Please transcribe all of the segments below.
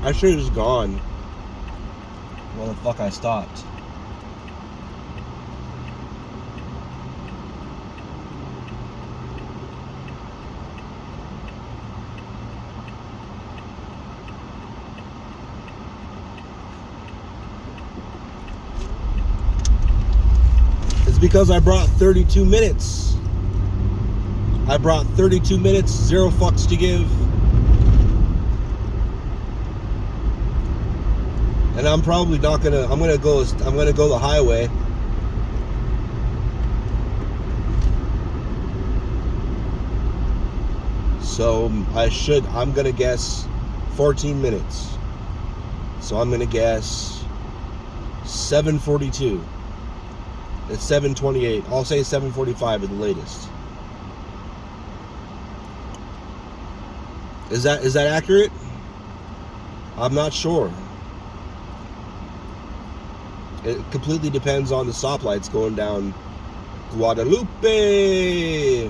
I should have just gone. Well, the fuck I stopped. It's because I brought 32 minutes. I brought 32 minutes, 0 fucks to give. And I'm probably not gonna, I'm gonna go the highway. So I'm gonna guess 14 minutes. So I'm gonna guess 7:42. It's 7:28. I'll say 7:45 at the latest. Is that accurate? I'm not sure. It completely depends on the stoplights going down Guadalupe.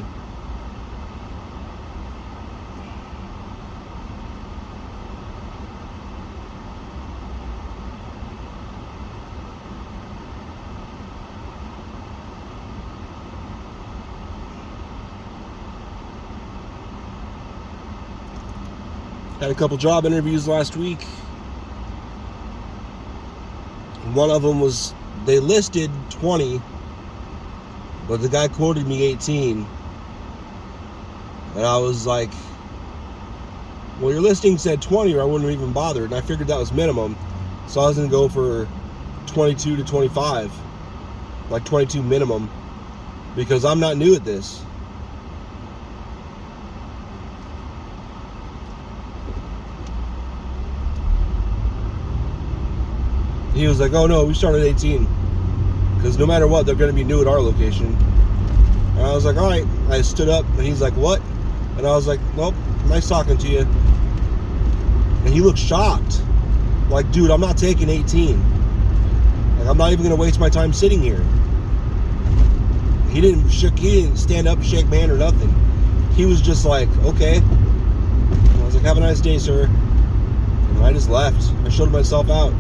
Had a couple job interviews last week. One of them was, they listed 20, but the guy quoted me 18. And I was like, well, your listing said 20 or I wouldn't have even bothered. And I figured that was minimum. So I was going to go for 22 to 25. Like 22 minimum. Because I'm not new at this. He was like, oh no, we started at 18. Because no matter what, they're going to be new at our location. And I was like, all right. I stood up and he's like, what? And I was like, nope, nice talking to you. And he looked shocked. Like, dude, I'm not taking 18. Like, I'm not even going to waste my time sitting here. He didn't stand up, shake my hand or nothing. He was just like, okay. And I was like, have a nice day, sir. And I just left. I showed myself out.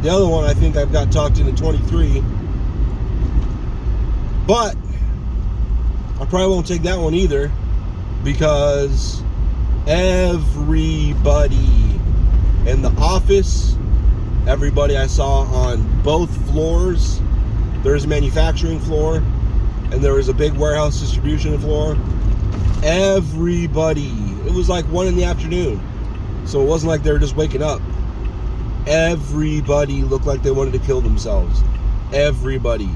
The other one, I think I've got talked into 23. But I probably won't take that one either, because everybody in the office, everybody I saw on both floors, there's a manufacturing floor and there was a big warehouse distribution floor. Everybody, it was like 1 in the afternoon. So it wasn't like they were just waking up. Everybody looked like they wanted to kill themselves. Everybody.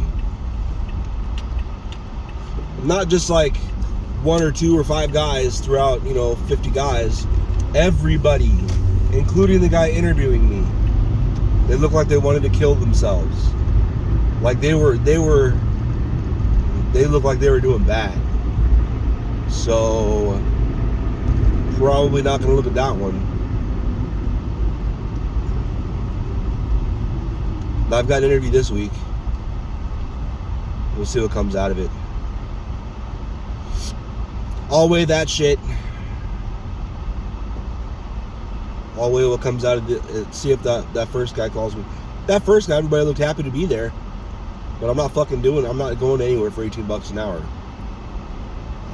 Not just like 1 or 2 or 5 guys throughout, 50 guys. Everybody, including the guy interviewing me. They looked like they wanted to kill themselves. Like they looked like they were doing bad. So probably not going to look at that one. I've got an interview this week. We'll see what comes out of it. I'll weigh that shit. I'll weigh what comes out of it. See if that first guy calls me. That first guy, everybody looked happy to be there. But I'm not fucking doing it. I'm not going anywhere for $18 an hour.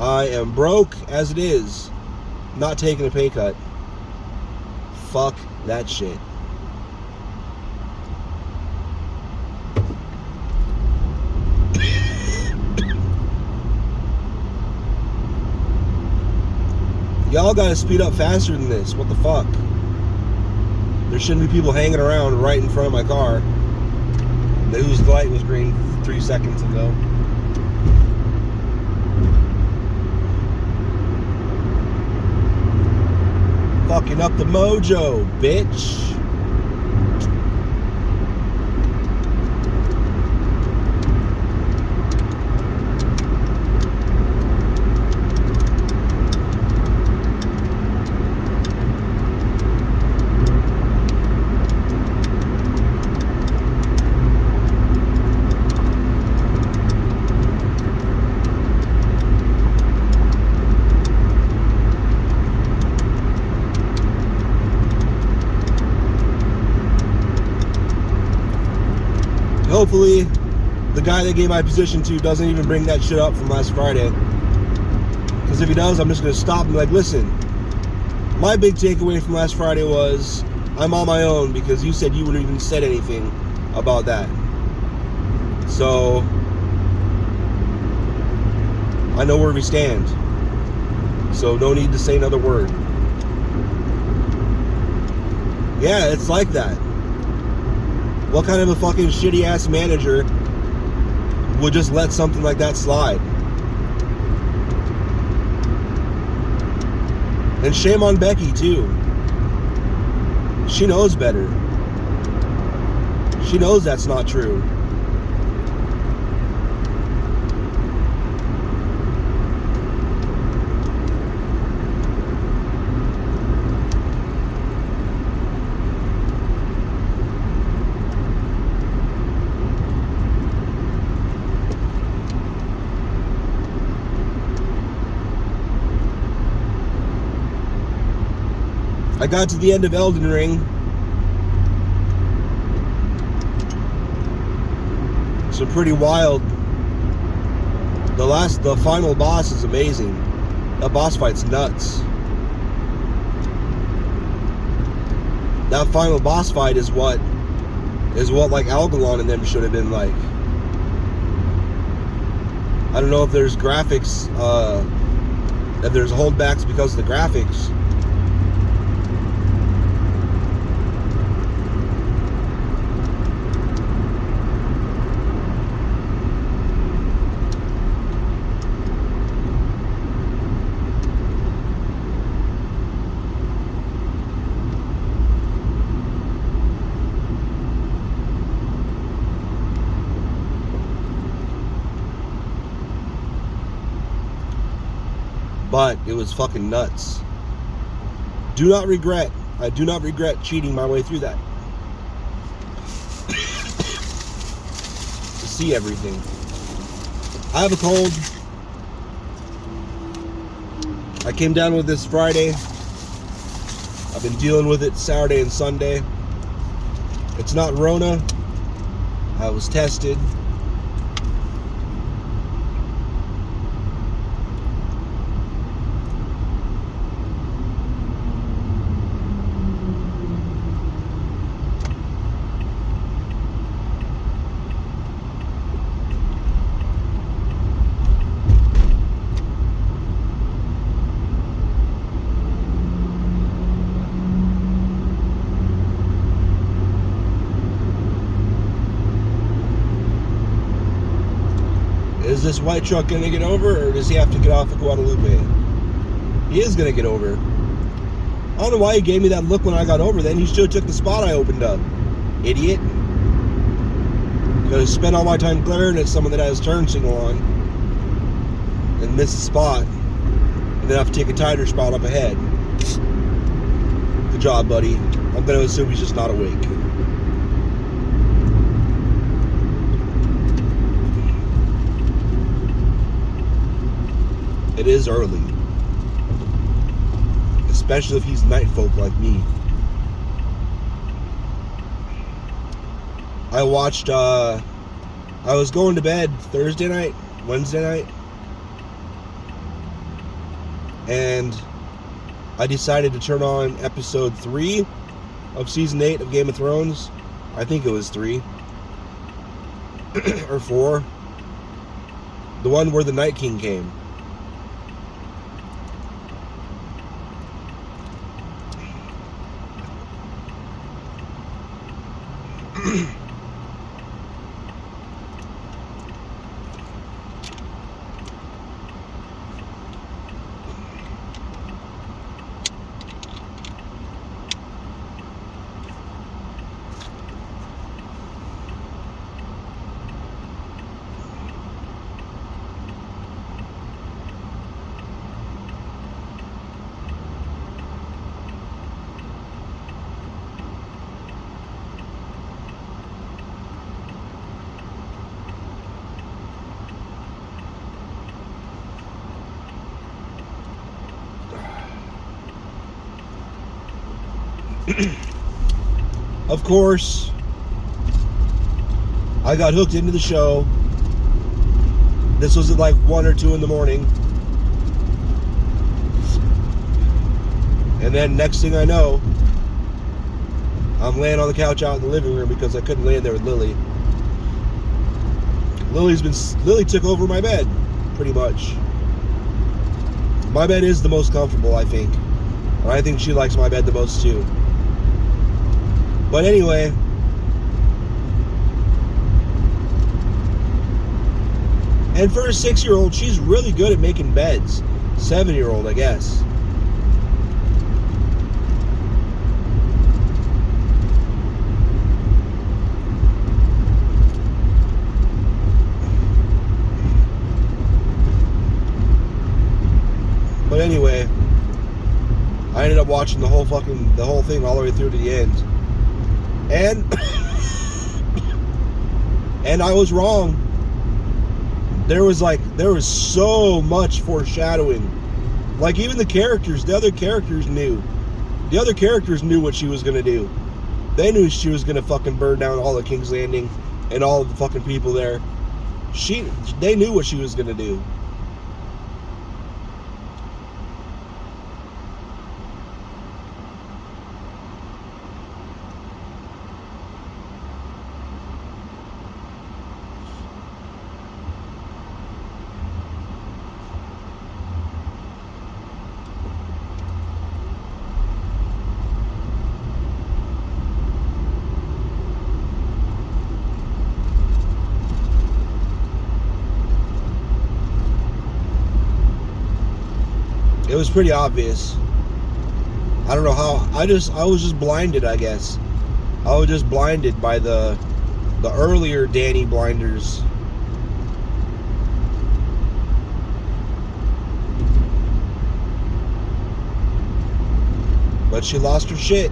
I am broke as it is. Not taking a pay cut. Fuck that shit. Y'all gotta speed up faster than this. What the fuck? There shouldn't be people hanging around right in front of my car. Whose light was green 3 seconds ago. Fucking up the mojo, bitch. hopefully the guy that gave my position to doesn't even bring that shit up from last Friday. Because if he does, I'm just going to stop and be like, listen, my big takeaway from last Friday was I'm on my own because you said you wouldn't even said anything about that. So I know where we stand. So no need to say another word. Yeah, it's like that. What kind of a fucking shitty ass manager would just let something like that slide? And shame on Becky too. She knows better. She knows that's not true. I got to the end of Elden Ring. So pretty wild. The final boss is amazing. That boss fight's nuts. That final boss fight is what like Algalon and them should have been like. I don't know if there's graphics, if there's holdbacks because of the graphics. But it was fucking nuts. I do not regret cheating my way through that. To see everything. I have a cold. I came down with this Friday. I've been dealing with it Saturday and Sunday. It's not Rona. I was tested. Is this white truck going to get over, or does he have to get off of Guadalupe? He is going to get over. I don't know why he gave me that look when I got over. Then he should have took the spot I opened up. Idiot. Could have spent all my time glaring at someone that has turn signal on and miss the spot, and then have to take a tighter spot up ahead. Good job, buddy. I'm going to assume he's just not awake. It is early. Especially if he's night folk like me. I watched, I was going to bed Thursday night, Wednesday night. And I decided to turn on episode 3 of season 8 of Game of Thrones. I think it was 3. Or 4. The one where the Night King came. Of course, I got hooked into the show. This was at like 1 or 2 in the morning. And then next thing I know, I'm laying on the couch out in the living room because I couldn't lay in there with Lily. Lily took over my bed, pretty much. My bed is the most comfortable, I think. And I think she likes my bed the most too. But anyway, and for a 6-year-old, she's really good at making beds. 7-year-old, I guess. But anyway, I ended up watching the whole thing all the way through to the end. And I was wrong. There was so much foreshadowing. Like even the other characters knew. The other characters knew what she was gonna do. They knew she was gonna fucking burn down all of King's Landing and all of the fucking people there. They knew what she was gonna do. It was pretty obvious. I don't know how. I was just blinded, I guess. I was just blinded by the earlier Danny blinders. But she lost her shit.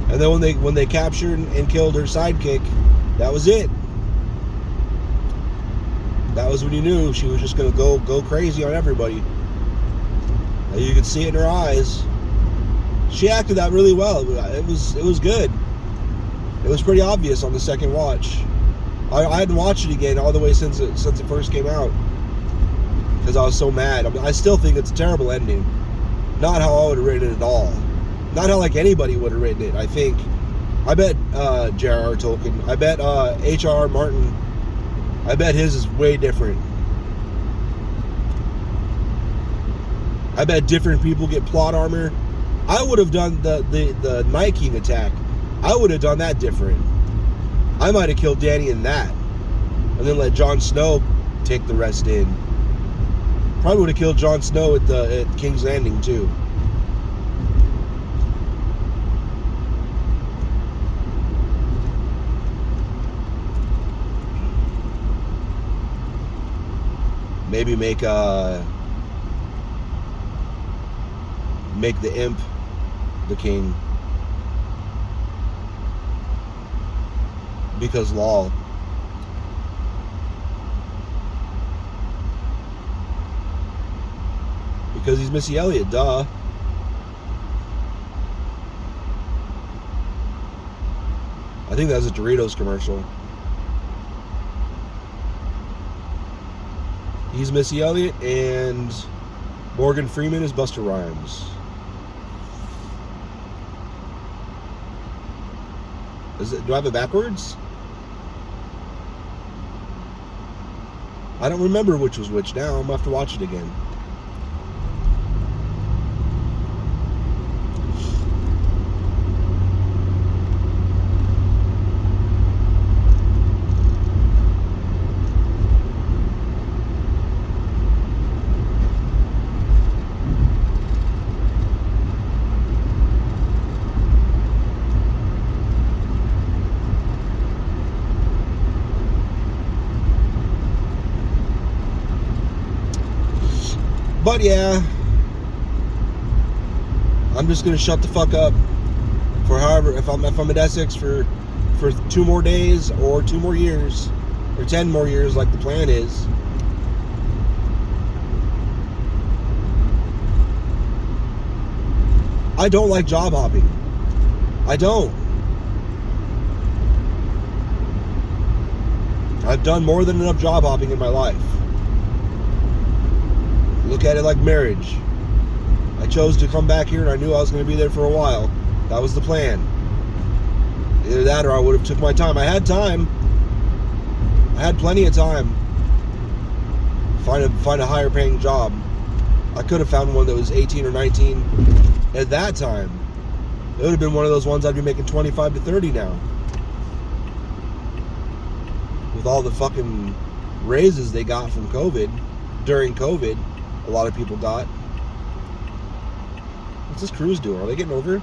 And then when they captured and killed her sidekick, that was it. That was when you knew she was just gonna go crazy on everybody. You could see it in her eyes. She acted that really well. It was good. It was pretty obvious on the second watch. I hadn't watched it again all the way since it first came out because I was so mad. I still think it's a terrible ending. Not how I would have written it at all. Not how like anybody would have written it. I bet J.R.R. Tolkien. I bet H.R.R. Martin. I bet his is way different. I bet different people get plot armor. I would have done the Night King attack. I would have done that different. I might have killed Dany in that. And then let Jon Snow take the rest in. Probably would have killed Jon Snow at King's Landing too. Maybe make the imp the king because law. Because he's Missy Elliott, duh. I think that was a Doritos commercial. He's Missy Elliott and Morgan Freeman is Busta Rhymes. Do I have it backwards? I don't remember which was which now. I'm gonna have to watch it again. But yeah, I'm just gonna shut the fuck up for however, if I'm at Essex for 2 more days or 2 more years or 10 more years like the plan is. I don't like job hopping. I don't. I've done more than enough job hopping in my life. Look at it like marriage. I chose to come back here and I knew I was going to be there for a while. That was the plan. Either that or I would have took my time. I had time. I had plenty of time. Find a higher paying job. I could have found one that was 18 or 19 at that time. It would have been one of those ones I'd be making 25 to 30 now. With all the fucking raises they got from COVID, during COVID, a lot of people got. What's this cruise doing? Are they getting over?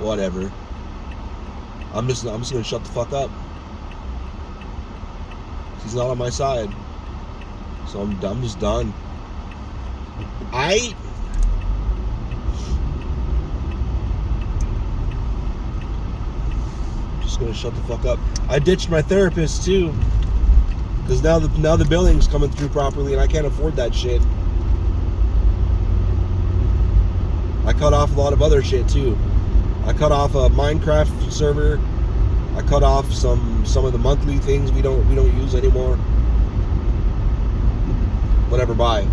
Whatever. I'm just gonna shut the fuck up. He's not on my side, so I'm just done. Just gonna shut the fuck up. I ditched my therapist too, because now the billing's coming through properly, and I can't afford that shit. I cut off a lot of other shit too. I cut off a Minecraft server. I cut off some of the monthly things we don't use anymore. Whatever, bye.